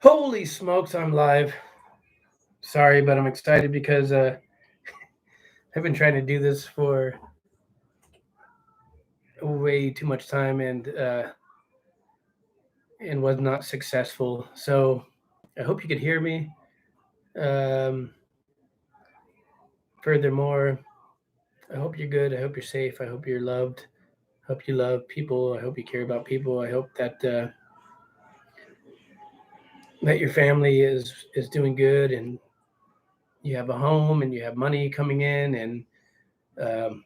Holy smokes, I'm live. Sorry, but I'm excited because I've been trying to do this for way too much time and was not successful. So I hope you could hear me. Um, Furthermore, I hope you're good. I hope you're safe. I hope you're loved. I hope you love people. I hope you care about people. I hope that your family is doing good and you have a home and you have money coming in um,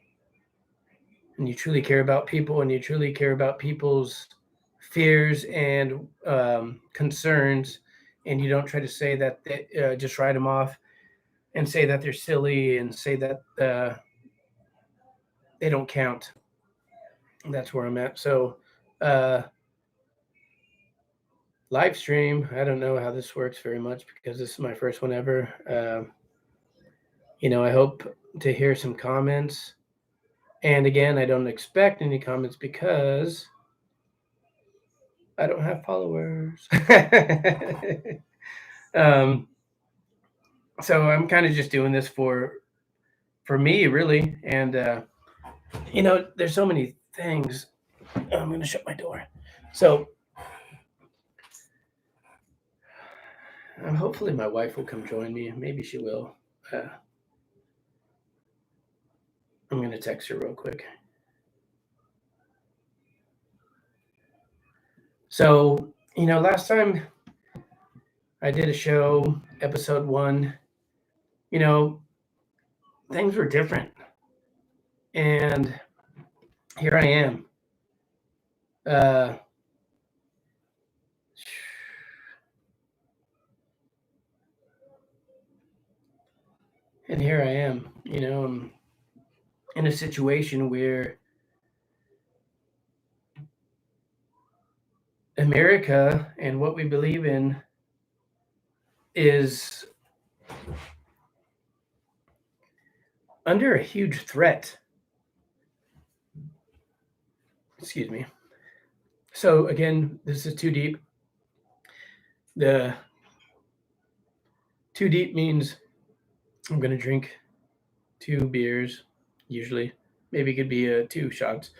and you truly care about people and you truly care about people's fears and concerns, and you don't try to say that just write them off and say that they're silly and say that they don't count. That's where I'm at. So, uh, live stream. I don't know how this works very much because this is my first one ever. I hope to hear some comments. And again, I don't expect any comments because I don't have followers. um, so I'm kind of just doing this for me, really. And there's so many things. I'm gonna shut my door. So hopefully my wife will come join me. Maybe she will. Uh, I'm gonna text her real quick. So last time I did a show, episode 1. You know, things were different, and here I am. Uh, and here I am. I'm in a situation where America and what we believe in is under a huge threat. Excuse me. So again, this is too deep. The too deep means I'm gonna drink 2 beers, usually. Maybe it could be 2 shots,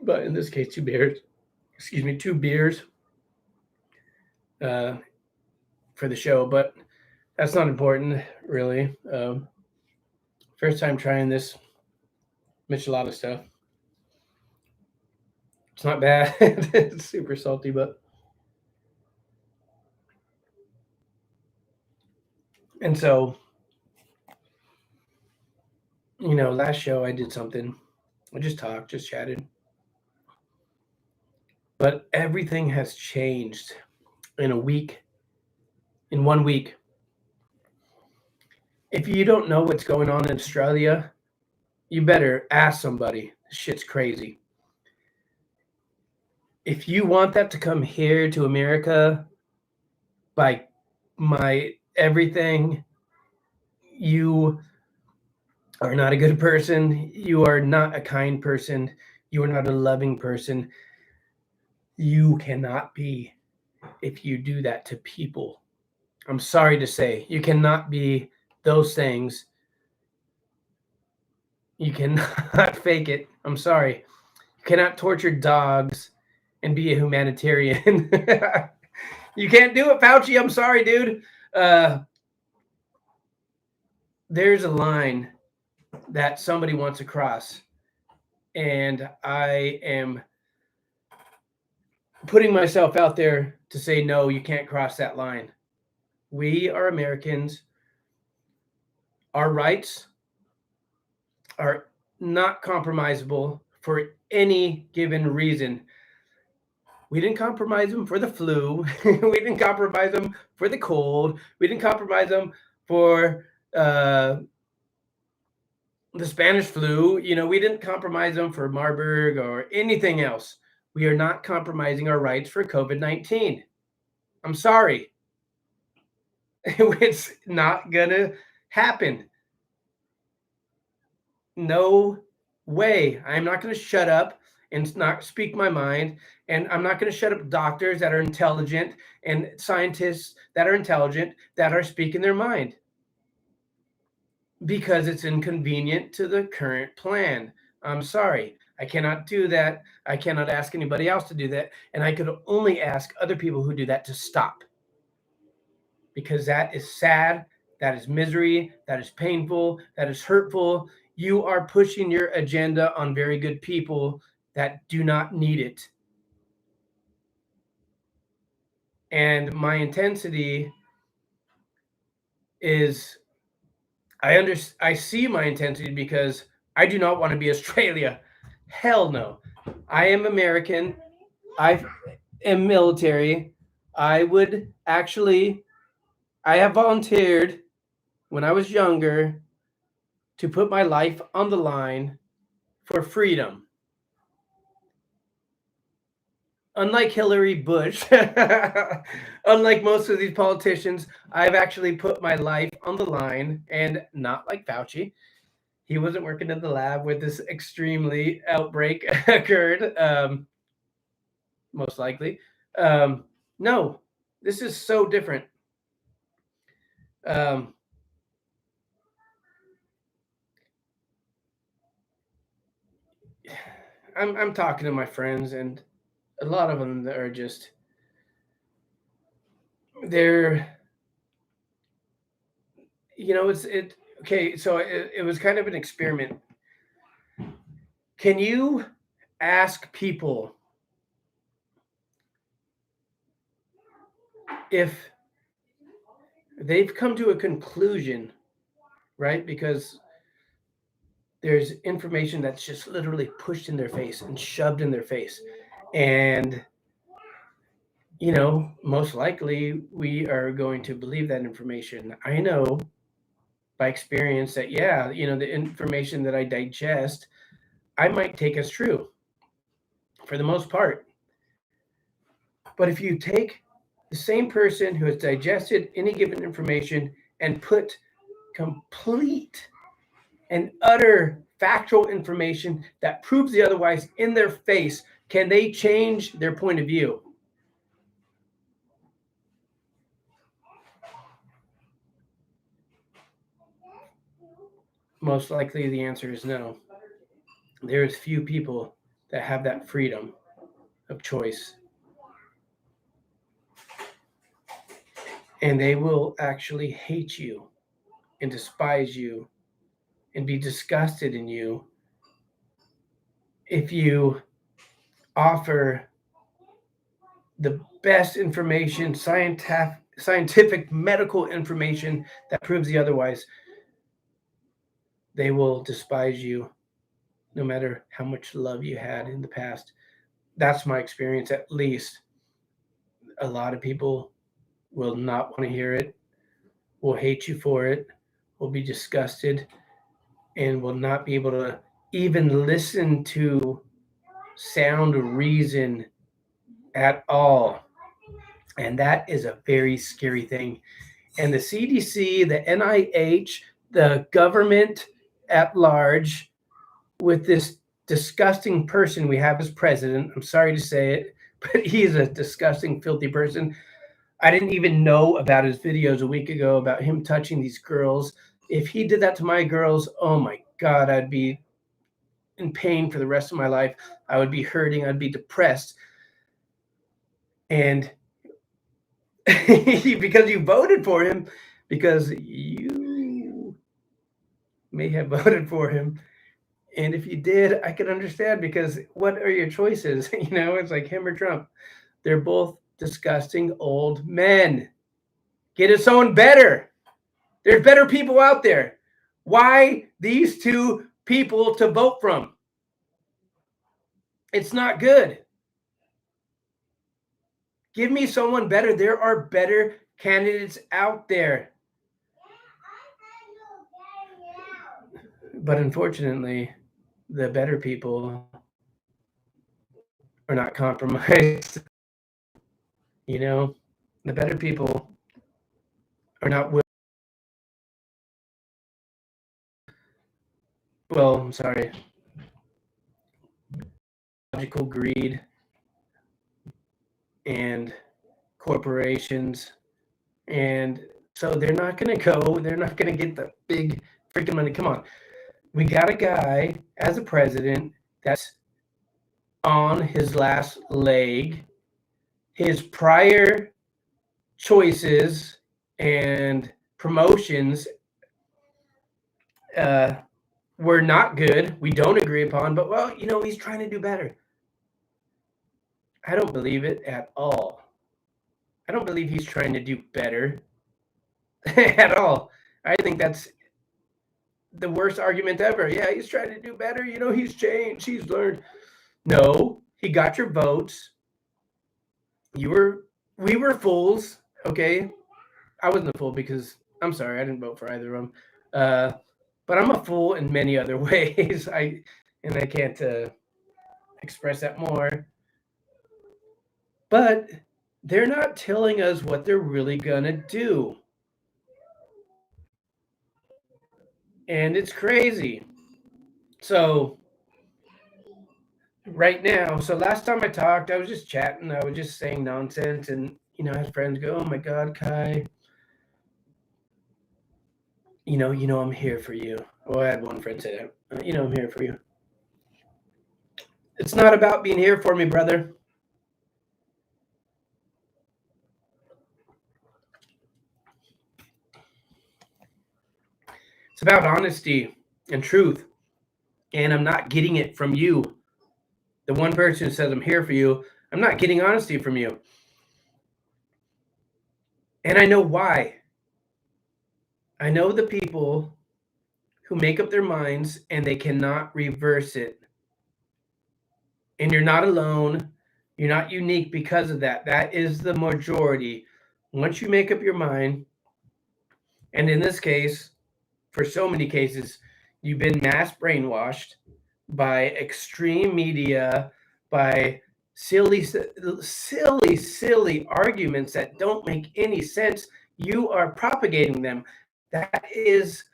but in this case, 2 beers. Excuse me, 2 beers uh, for the show, but that's not important, really. First time trying this michelada stuff. It's not bad. It's super salty, but and so last show I did something. I just talked, just chatted, but everything has changed in a week. In 1 week, if you don't know what's going on in Australia, you better ask somebody. This shit's crazy. If you want that to come here to America, by my everything, you are not a good person. You are not a kind person. You are not a loving person. You cannot be if you do that to people. I'm sorry to say, you cannot be those things. You cannot fake it. I'm sorry. You cannot torture dogs and be a humanitarian. You can't do it, Fauci. I'm sorry, dude. Uh, there's a line that somebody wants to cross, and I am putting myself out there to say, no, you can't cross that line. We are Americans. Our rights are not compromisable for any given reason. We didn't compromise them for the flu. We didn't compromise them for the cold. We didn't compromise them for uh, the Spanish flu. We didn't compromise them for Marburg or anything else. We are not compromising our rights for COVID-19. I'm sorry. It's not going to happen. No way. I'm not going to shut up and not speak my mind. And I'm not going to shut up doctors that are intelligent and scientists that are intelligent that are speaking their mind because it's inconvenient to the current plan. I'm sorry. I cannot do that. I cannot ask anybody else to do that. And I could only ask other people who do that to stop, because that is sad. That is misery. That is painful. That is hurtful. You are pushing your agenda on very good people that do not need it. And my intensity is, I see my intensity because I do not want to be Australia. Hell no. I am American. I am military. I would actually, I have volunteered when I was younger to put my life on the line for freedom. Unlike Hillary Bush, unlike most of these politicians, I've actually put my life on the line, and not like Fauci. He wasn't working in the lab where this extremely outbreak occurred, most likely. No, this is so different. Um, I'm talking to my friends, and a lot of them are just they're it's okay. So it was kind of an experiment. Can you ask people if they've come to a conclusion, right? Because there's information that's just literally pushed in their face and shoved in their face. And, most likely we are going to believe that information. I know by experience that, yeah, the information that I digest, I might take as true for the most part. But if you take the same person who has digested any given information and put complete and utter factual information that proves the otherwise in their face, can they change their point of view? Most likely the answer is no. There's few people that have that freedom of choice. And they will actually hate you and despise you and be disgusted in you if you offer the best information, scientific, medical information that proves the otherwise. They will despise you no matter how much love you had in the past. That's my experience, at least. A lot of people will not want to hear it, will hate you for it, will be disgusted, and will not be able to even listen to sound reason at all. And that is a very scary thing. And the CDC, the NIH, the government at large, with this disgusting person we have as president, I'm sorry to say it, but he's a disgusting, filthy person. I didn't even know about his videos a week ago about him touching these girls. If he did that to my girls, oh my God, I'd be in pain for the rest of my life. I would be hurting. I'd be depressed. And because you voted for him, because you may have voted for him. And if you did, I could understand, because what are your choices? It's like him or Trump. They're both disgusting old men. Get us someone better. There's better people out there. Why these two people to vote from? It's not good. Give me someone better. There are better candidates out there. But unfortunately, the better people are not compromised. The better people are not well, I'm sorry. ideological greed and corporations. And so they're not going to go, they're not going to get the big freaking money. Come on. We got a guy as a president that's on his last leg. His prior choices and promotions were not good. We don't agree upon, but well, he's trying to do better. I don't believe it at all. I don't believe he's trying to do better at all. I think that's the worst argument ever. Yeah, he's trying to do better. He's changed. He's learned. No, he got your votes. We were fools. Okay. I wasn't a fool because I'm sorry, I didn't vote for either of them. But I'm a fool in many other ways. I can't express that more. But they're not telling us what they're really gonna do. And it's crazy. So right now, last time I talked, I was just chatting, I was just saying nonsense, and I had friends go, "Oh my God, Kai, I'm here for you." Well, I had one friend say that, "I'm here for you." It's not about being here for me, brother. It's about honesty and truth. And I'm not getting it from you. The one person who says I'm here for you, I'm not getting honesty from you. And I know why. I know the people who make up their minds and they cannot reverse it. And you're not alone. You're not unique because of that. That is the majority. Once you make up your mind, and in this case, for so many cases, you've been mass brainwashed by extreme media, by silly arguments that don't make any sense. You are propagating them. That is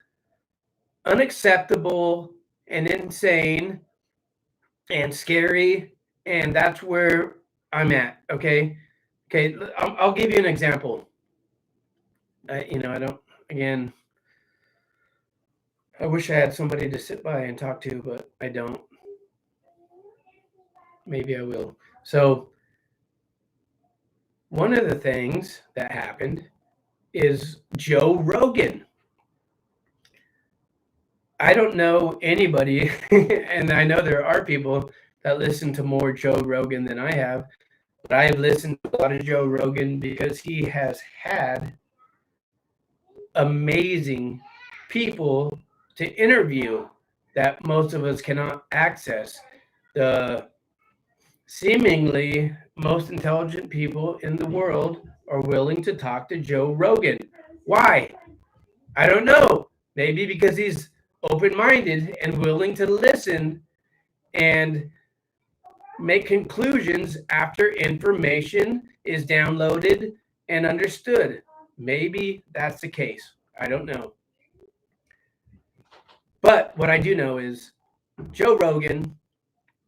unacceptable and insane and scary, and that's where I'm at. Okay, I'll give you an example. I don't. Again, I wish I had somebody to sit by and talk to, but I don't. Maybe I will. So one of the things that happened is Joe Rogan. I don't know anybody, and I know there are people that listen to more Joe Rogan than I have, but I have listened to a lot of Joe Rogan because he has had amazing people to interview that most of us cannot access. The seemingly most intelligent people in the world are willing to talk to Joe Rogan. Why? I don't know. Maybe because he's open-minded and willing to listen and make conclusions after information is downloaded and understood. Maybe that's the case. I don't know. But what I do know is Joe Rogan,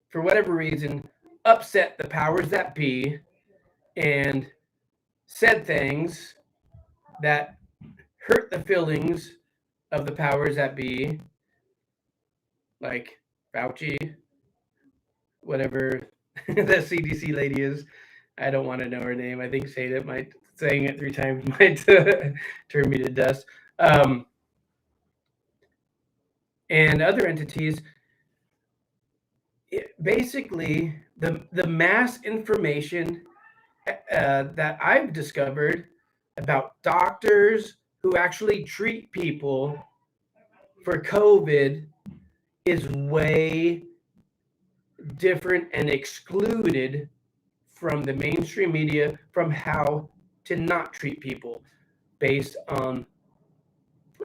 for whatever reason, upset the powers that be and said things that hurt the feelings of the powers that be, like Fauci, whatever the CDC lady is. I don't want to know her name. I think saying it 3 times might turn me to dust. And other entities. Basically, the mass information that I've discovered about doctors who actually treat people for COVID is way different and excluded from the mainstream media, from how to not treat people based on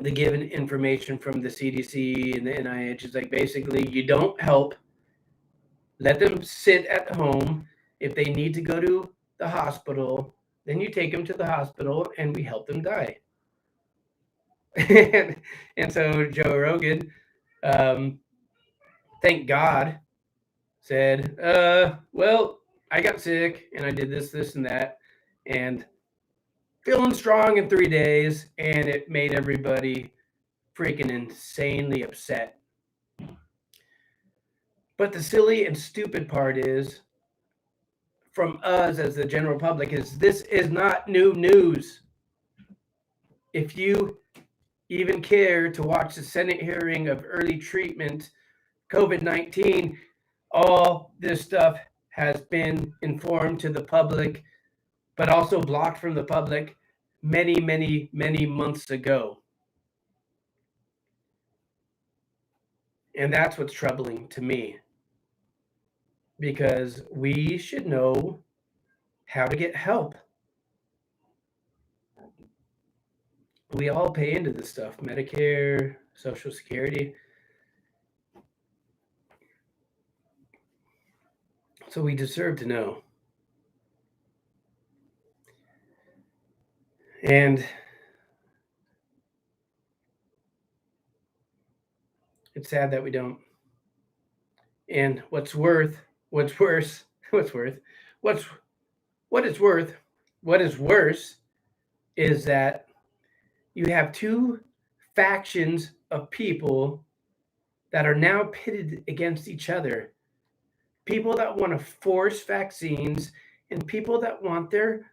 the given information from the CDC and the NIH. It's like, basically, you don't help. Let them sit at home. If they need to go to the hospital, then you take them to the hospital and we help them die. and so Joe Rogan, thank God, said, well, I got sick and I did this, and that, and feeling strong in 3 days, and it made everybody freaking insanely upset. But the silly and stupid part is, from us as the general public, is this is not new news. If you even care to watch the Senate hearing of early treatment COVID-19, all this stuff has been informed to the public, but also blocked from the public many, many, many months ago. And that's what's troubling to me, because we should know how to get help. We all pay into this stuff, Medicare, Social Security. So we deserve to know. And it's sad that we don't. And what is worse, what is worse is that you have two factions of people that are now pitted against each other. People that want to force vaccines and people that want their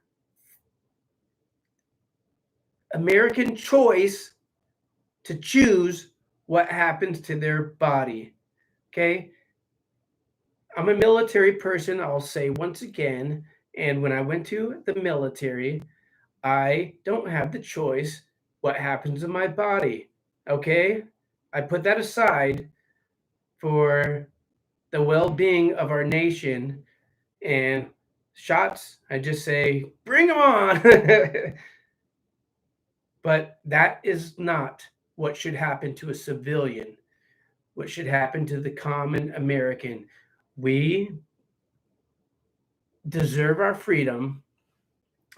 American choice to choose what happens to their body. Okay? I'm a military person, I'll say once again, and when I went to the military, I don't have the choice what happens to my body. Okay? I put that aside for the well-being of our nation, and shots, I just say, bring them on. But that is not what should happen to a civilian, what should happen to the common American. We deserve our freedom.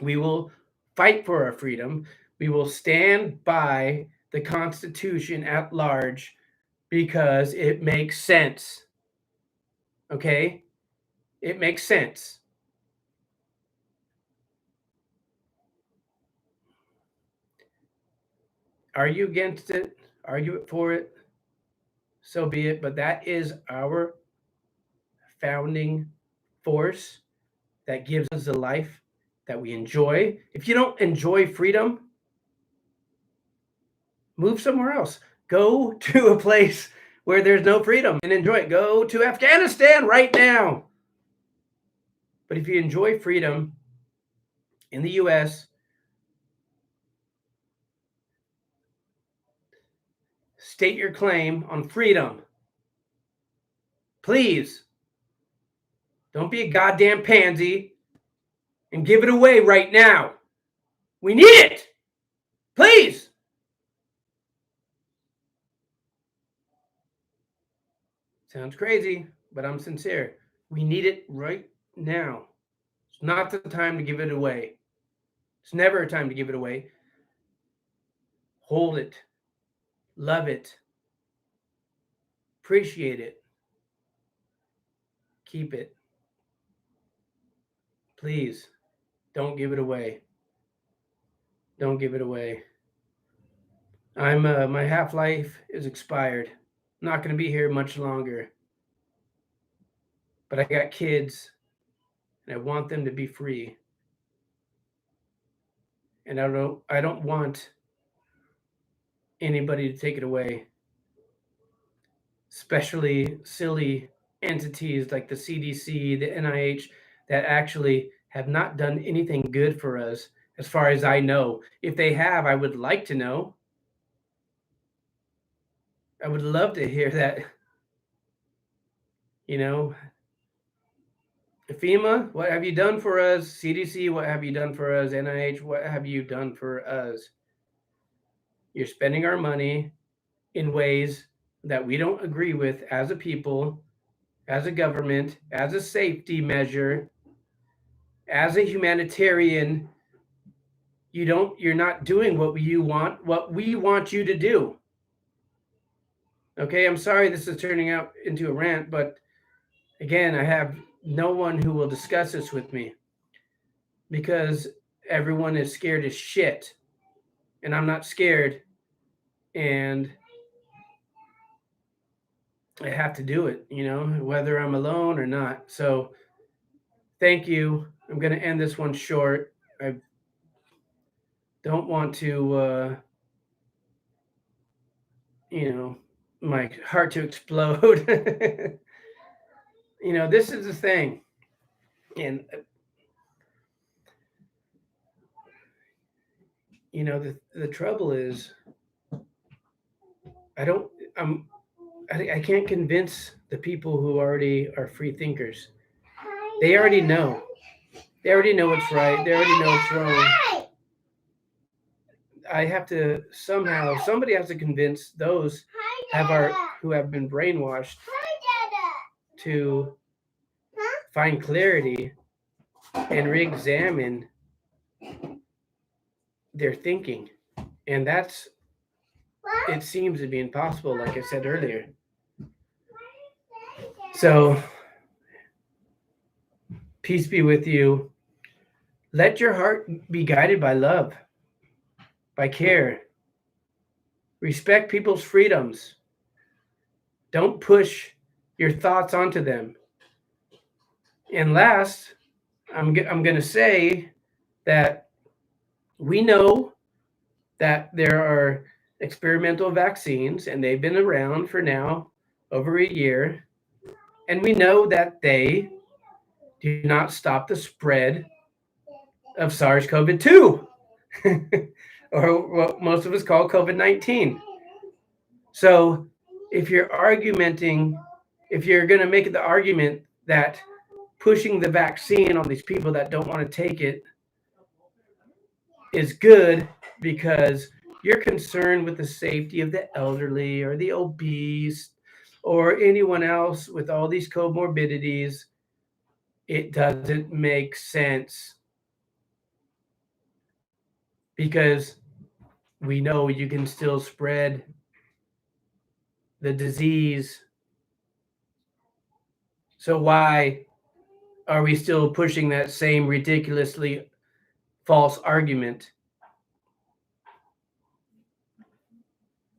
We will fight for our freedom. We will stand by the Constitution at large because it makes sense. Okay? It makes sense. Argue against it, argue it for it, so be it. But that is our founding force that gives us the life that we enjoy. If you don't enjoy freedom, move somewhere else. Go to a place where there's no freedom and enjoy it. Go to Afghanistan right now. But if you enjoy freedom in the US, state your claim on freedom. Please. Don't be a goddamn pansy and give it away right now. We need it. Please. Sounds crazy, but I'm sincere. We need it right now. It's not the time to give it away. It's never a time to give it away. Hold it. Love it. Appreciate it. Keep it. Please, don't give it away. Don't give it away. My half-life is expired. I'm not going to be here much longer. But I got kids, and I want them to be free. And I don't want anybody to take it away. Especially silly entities like the CDC, the NIH, that actually have not done anything good for us, as far as I know. If they have, I would like to know. I would love to hear that. You know, FEMA, what have you done for us? CDC, what have you done for us? NIH, what have you done for us? You're spending our money in ways that we don't agree with as a people, as a government, as a safety measure, as a humanitarian. You're not doing what we want you to do. Okay, I'm sorry this is turning out into a rant, but Again, I have no one who will discuss this with me because everyone is scared as shit. And I'm not scared. And I have to do it, whether I'm alone or not. So thank you. I'm going to end this one short. I don't want to, my heart to explode. This is the thing. And, the trouble is, I can't convince the people who already are free thinkers. They already know. They already know what's right. They already know what's wrong. I have to somebody has to convince those who have been brainwashed to find clarity and re-examine their thinking. And it seems to be impossible, like I said earlier. So, peace be with you. Let your heart be guided by love, by care. Respect people's freedoms. Don't push your thoughts onto them. And last, I'm going to say that we know that there are experimental vaccines, and they've been around for now over a year. And we know that they do not stop the spread of SARS-CoV-2, or what most of us call COVID-19. So if you're going to make the argument that pushing the vaccine on these people that don't want to take it is good because you're concerned with the safety of the elderly or the obese or anyone else with all these comorbidities, it doesn't make sense. Because we know you can still spread the disease. So why are we still pushing that same ridiculously false argument?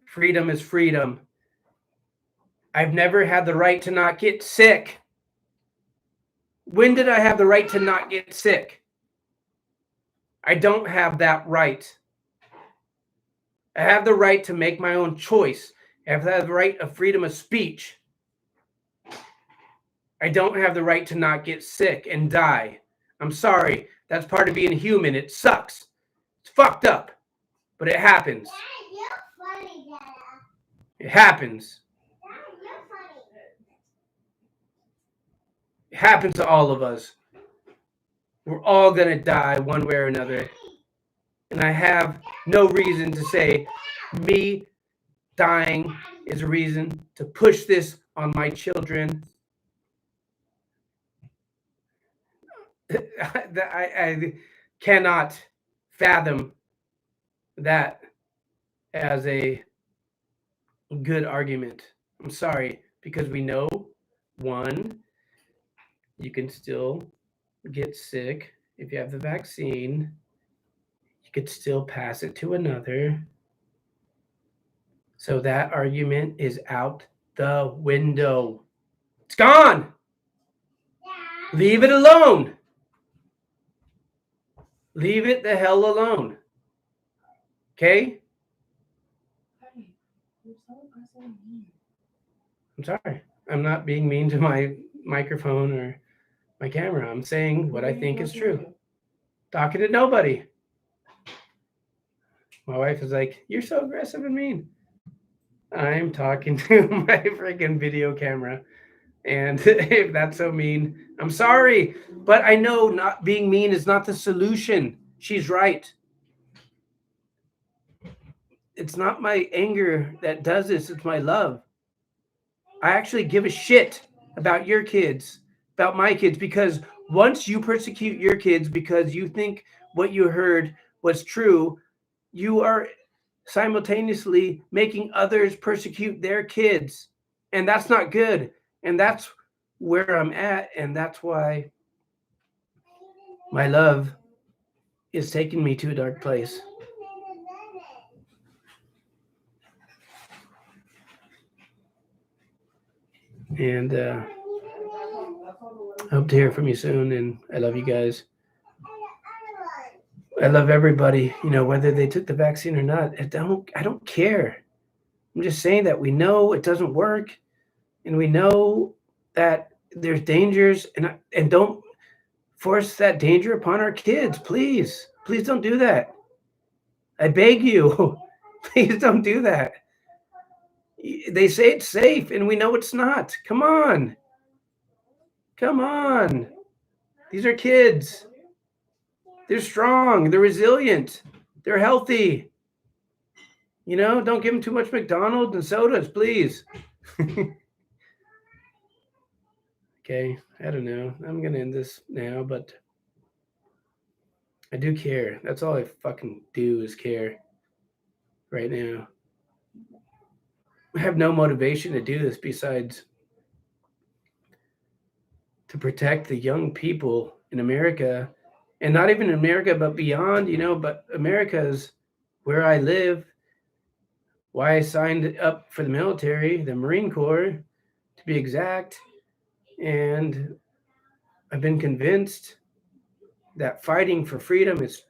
Freedom is freedom. I've never had the right to not get sick. When did I have the right to not get sick? I don't have that right. I have the right to make my own choice. I have the right of freedom of speech. I don't have the right to not get sick and die. I'm sorry. That's part of being human. It sucks. It's fucked up. But it happens. It happens. It happens to all of us. We're all going to die one way or another. And I have no reason to say me dying is a reason to push this on my children. I cannot fathom that as a good argument. I'm sorry, because we know, one, you can still get sick if you have the vaccine. You could still pass it to another. So that argument is out the window. It's gone. Leave it alone. Leave it the hell alone. Okay? I'm sorry. I'm not being mean to my microphone or my camera. I'm saying what I think is true. Talking to nobody. My wife is like, "You're so aggressive and mean." I'm talking to my freaking video camera. And if that's so mean, I'm sorry. But I know not being mean is not the solution. She's right. It's not my anger that does this. It's my love. I actually give a shit about your kids, about my kids, because once you persecute your kids because you think what you heard was true, you are simultaneously making others persecute their kids. And that's not good. And that's where I'm at, and that's why my love is taking me to a dark place. And I hope to hear from you soon. And I love you guys. I love everybody, whether they took the vaccine or not. I don't care. I'm just saying that we know it doesn't work, and we know that there's dangers, and don't force that danger upon our kids. Please, please don't do that. I beg you, please don't do that. They say it's safe, and we know it's not. Come on. Come on. These are kids. They're strong. They're resilient. They're healthy. Don't give them too much McDonald's and sodas, please. Okay, I don't know. I'm going to end this now, but I do care. That's all I fucking do is care right now. I have no motivation to do this besides to protect the young people in America, and not even in America, but beyond, but America's where I live, why I signed up for the military, the Marine Corps, to be exact. And I've been convinced that fighting for freedom is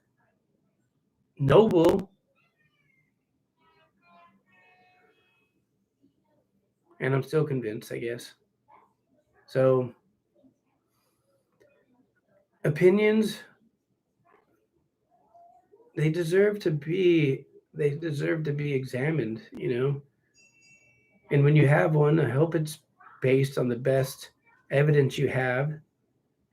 noble. And I'm still convinced, I guess. So, opinions, they deserve to be examined, And when you have one, I hope it's based on the best evidence you have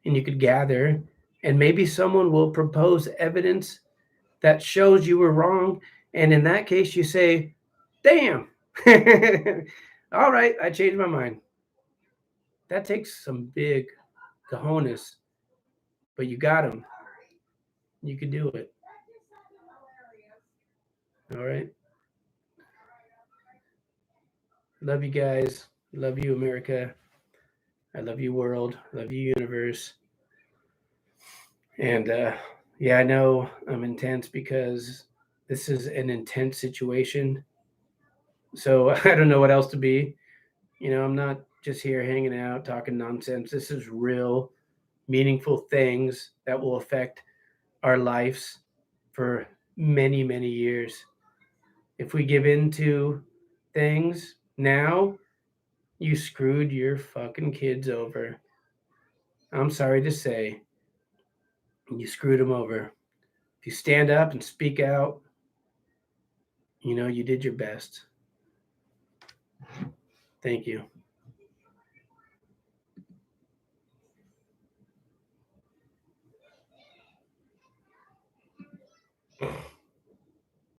and you could gather, and maybe someone will propose evidence that shows you were wrong, and in that case you say, damn. All right, I changed my mind. That takes some big cojones, but you got them. You could do it. All right. Love you guys. Love you, America. I love you, world. Love you, universe. And yeah, I know I'm intense because this is an intense situation. So I don't know what else to be. I'm not just here hanging out, talking nonsense. This is real, meaningful things that will affect our lives for many, many years. If we give in to things now, you screwed your fucking kids over. I'm sorry to say, you screwed them over. If you stand up and speak out, you did your best. Thank you.